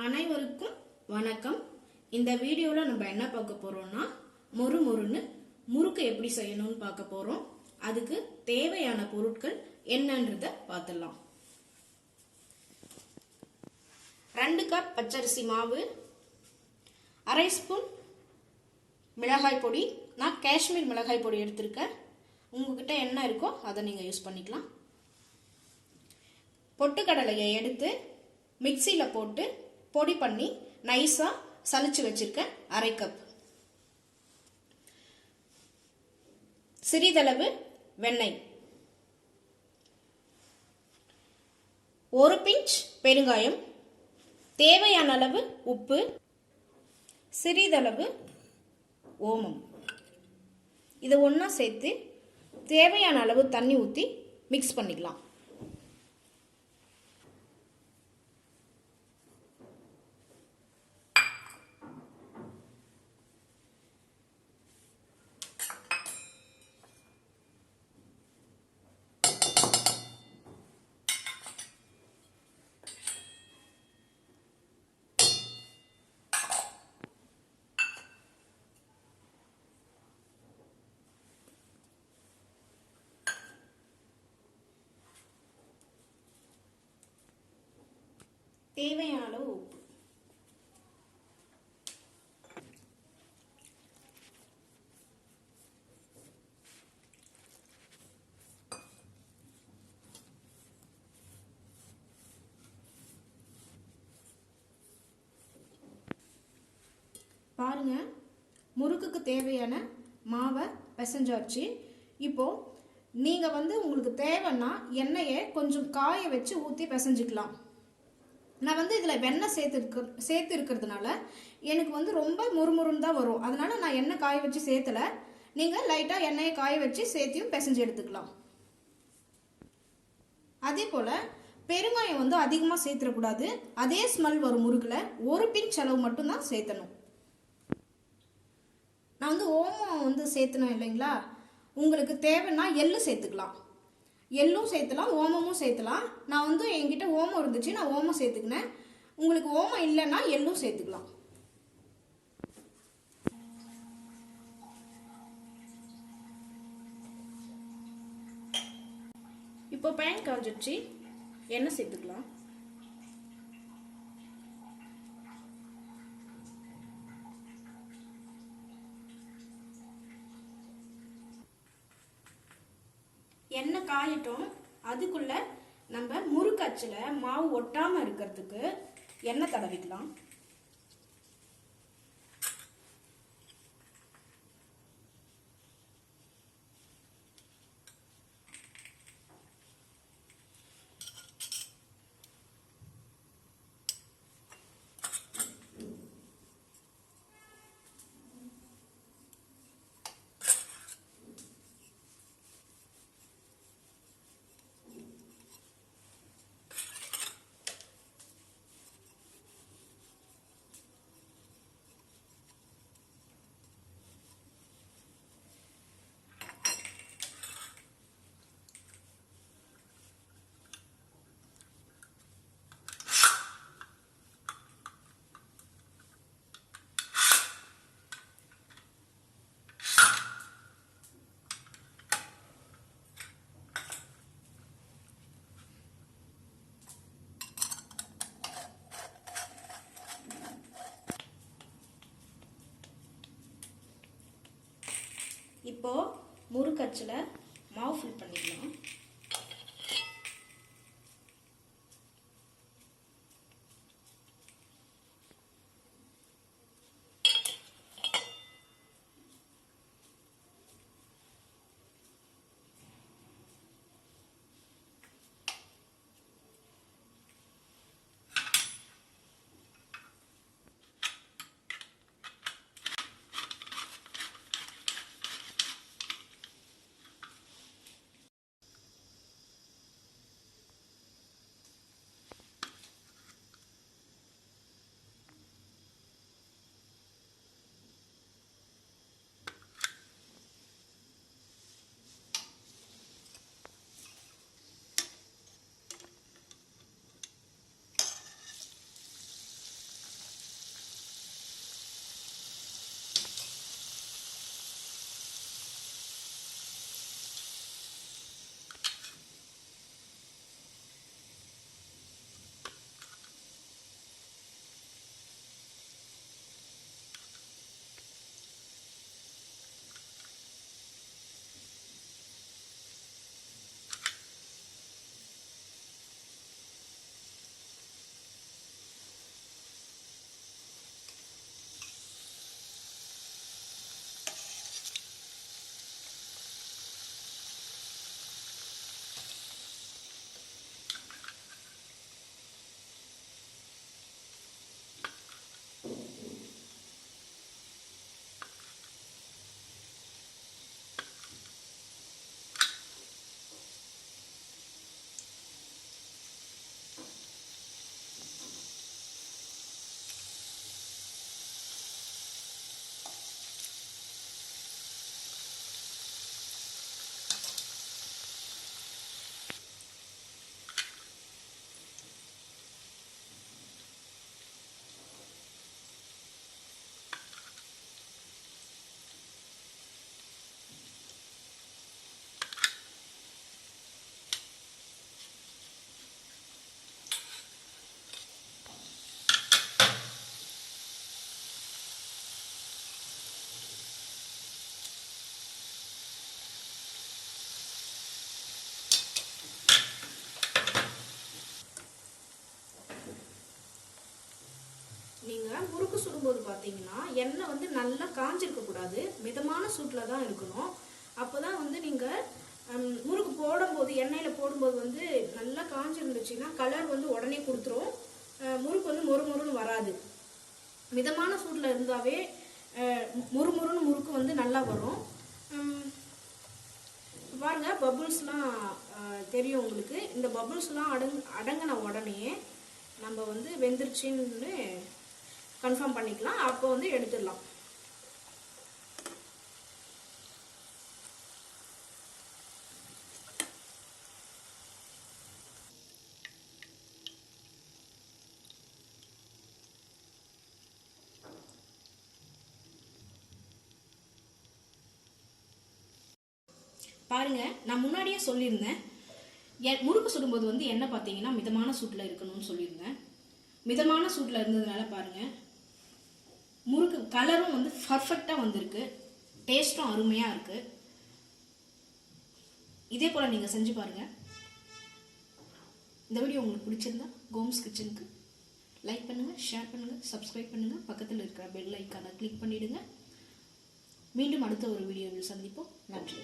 அனைவருக்கும் வணக்கம். இந்த வீடியோல நம்ம என்ன பார்க்க போறோம்னா மொறுமொறுன்னு முறுக்கு எப்படி செய்யணும்னு பார்க்க போறோம். அதுக்கு தேவையான பொருட்கள் என்னன்றத பார்த்துடலாம். 2 கப் பச்சரிசி மாவு, 1/2 ஸ்பூன் மிளகாய் பொடி. நான் காஷ்மீர் மிளகாய் பொடி எடுத்திருக்கேன். உங்ககிட்ட என்ன இருக்கோ அதை நீங்க யூஸ் பண்ணிக்கலாம். பொட்டுக்கடலையை எடுத்து மிக்சியில போட்டு பொடி பண்ணி நைஸா சலிச்சு வச்சிருக்கேன் 1/2 கப். சிறிதளவு வெண்ணெய், 1 பிஞ்ச் பெருங்காயம், தேவையான அளவு உப்பு, சிறிதளவு ஓமம். இதை ஒண்ணா சேர்த்து தேவையான அளவு தண்ணி ஊற்றி மிக்ஸ் பண்ணிக்கலாம். தேவையான அளவு உப்பு. பாருங்க, முறுக்குக்கு தேவையான மாவை பிசைஞ்சாச்சு. இப்போ நீங்க உங்களுக்கு தேவைன்னா எண்ணெயை கொஞ்சம் காய வச்சு ஊற்றி பிசைஞ்சுக்கலாம். நான் இதில் வெண்ணெய் சேர்த்து இருக்கிறதுனால எனக்கு ரொம்ப முறுமுறுன்னு தான் வரும். அதனால நான் எண்ணெய் காய வச்சு சேர்த்தலை. நீங்கள் லைட்டாக எண்ணெயை காய வச்சு சேர்த்தியும் பிசைஞ்சு எடுத்துக்கலாம். அதே போல் பெருங்காயம் அதிகமாக சேர்த்துடக்கூடாது. அதே ஸ்மெல் வரும் முறுக்கில். 1 பிஞ்ச் அளவு மட்டும்தான் சேர்த்தணும். நான் ஓமம் சேர்த்தணும் இல்லைங்களா, உங்களுக்கு தேவைன்னா எள்ளு சேர்த்துக்கலாம். எள்ளும் சேர்த்துலாம், ஓமமும் சேர்த்துலாம். நான் என்கிட்ட ஓமம் இருந்துச்சு, நான் ஓமம் சேர்த்துக்கினேன். உங்களுக்கு ஓமம் இல்லைன்னா எள்ளும் சேர்த்துக்கலாம். இப்போ பேன் காஞ்சிடுச்சு, எண்ணெய் சேர்த்துக்கலாம். எண்ணெய் காயட்டும். அதுக்குள்ள நம்ம முறுக்கு அச்சுல மாவு ஒட்டாம இருக்கிறதுக்கு எண்ணெய் தடவிக்கலாம். இப்போ முறுக்கச்சில் மாவு ஃபில் பண்ணிக்கலாம். முறுக்கு சுடும்போது பார்த்தீங்கன்னா எண்ணெய் வந்து நல்லா காஞ்சிருக்கக்கூடாது, மிதமான சூட்டில் தான் இருக்கணும். அப்போ தான் வந்து நீங்கள் முறுக்கு போடும்போது எண்ணெயில் போடும்போது வந்து நல்லா காஞ்சிருந்துச்சுன்னா கலர் வந்து உடனே கொடுத்துரும், முறுக்கு வந்து மொறுமொறுன்னு வராது. மிதமான சூட்டில் இருந்தாவே மொறுமொறுன்னு முறுக்கு வந்து நல்லா வரும். பாருங்க, பபுள்ஸ்லாம் தெரியும் உங்களுக்கு. இந்த பபுள்ஸ்லாம் அடங்கின உடனே நம்ம வந்து வெந்துருச்சுன்னு கன்ஃபார்ம் பண்ணிக்கலாம். அப்போ வந்து எடுத்துடலாம். பாருங்க, நான் முன்னாடியே சொல்லியிருந்தேன், முறுக்கு சுடும்போது வந்து எண்ணெய் பார்த்தீங்கன்னா மிதமான சூட்டில் இருக்கணும்னு சொல்லியிருந்தேன். மிதமான சூட்டில் இருந்ததுனால பாருங்க, முறுக்கு கலரும் வந்து பர்ஃபெக்டாக வந்திருக்கு, டேஸ்ட்டும் அருமையாக இருக்கு. இதே போல் நீங்கள் செஞ்சு பாருங்க. இந்த வீடியோ உங்களுக்கு பிடிச்சிருந்தா கோம்ஸ் கிச்சனுக்கு லைக் பண்ணுங்கள், ஷேர் பண்ணுங்கள், சப்ஸ்கிரைப் பண்ணுங்கள், பக்கத்தில் இருக்கிற பெல் ஐக்கானை கிளிக் பண்ணிவிடுங்க. மீண்டும் அடுத்த ஒரு வீடியோவில் சந்திப்போம். நன்றி.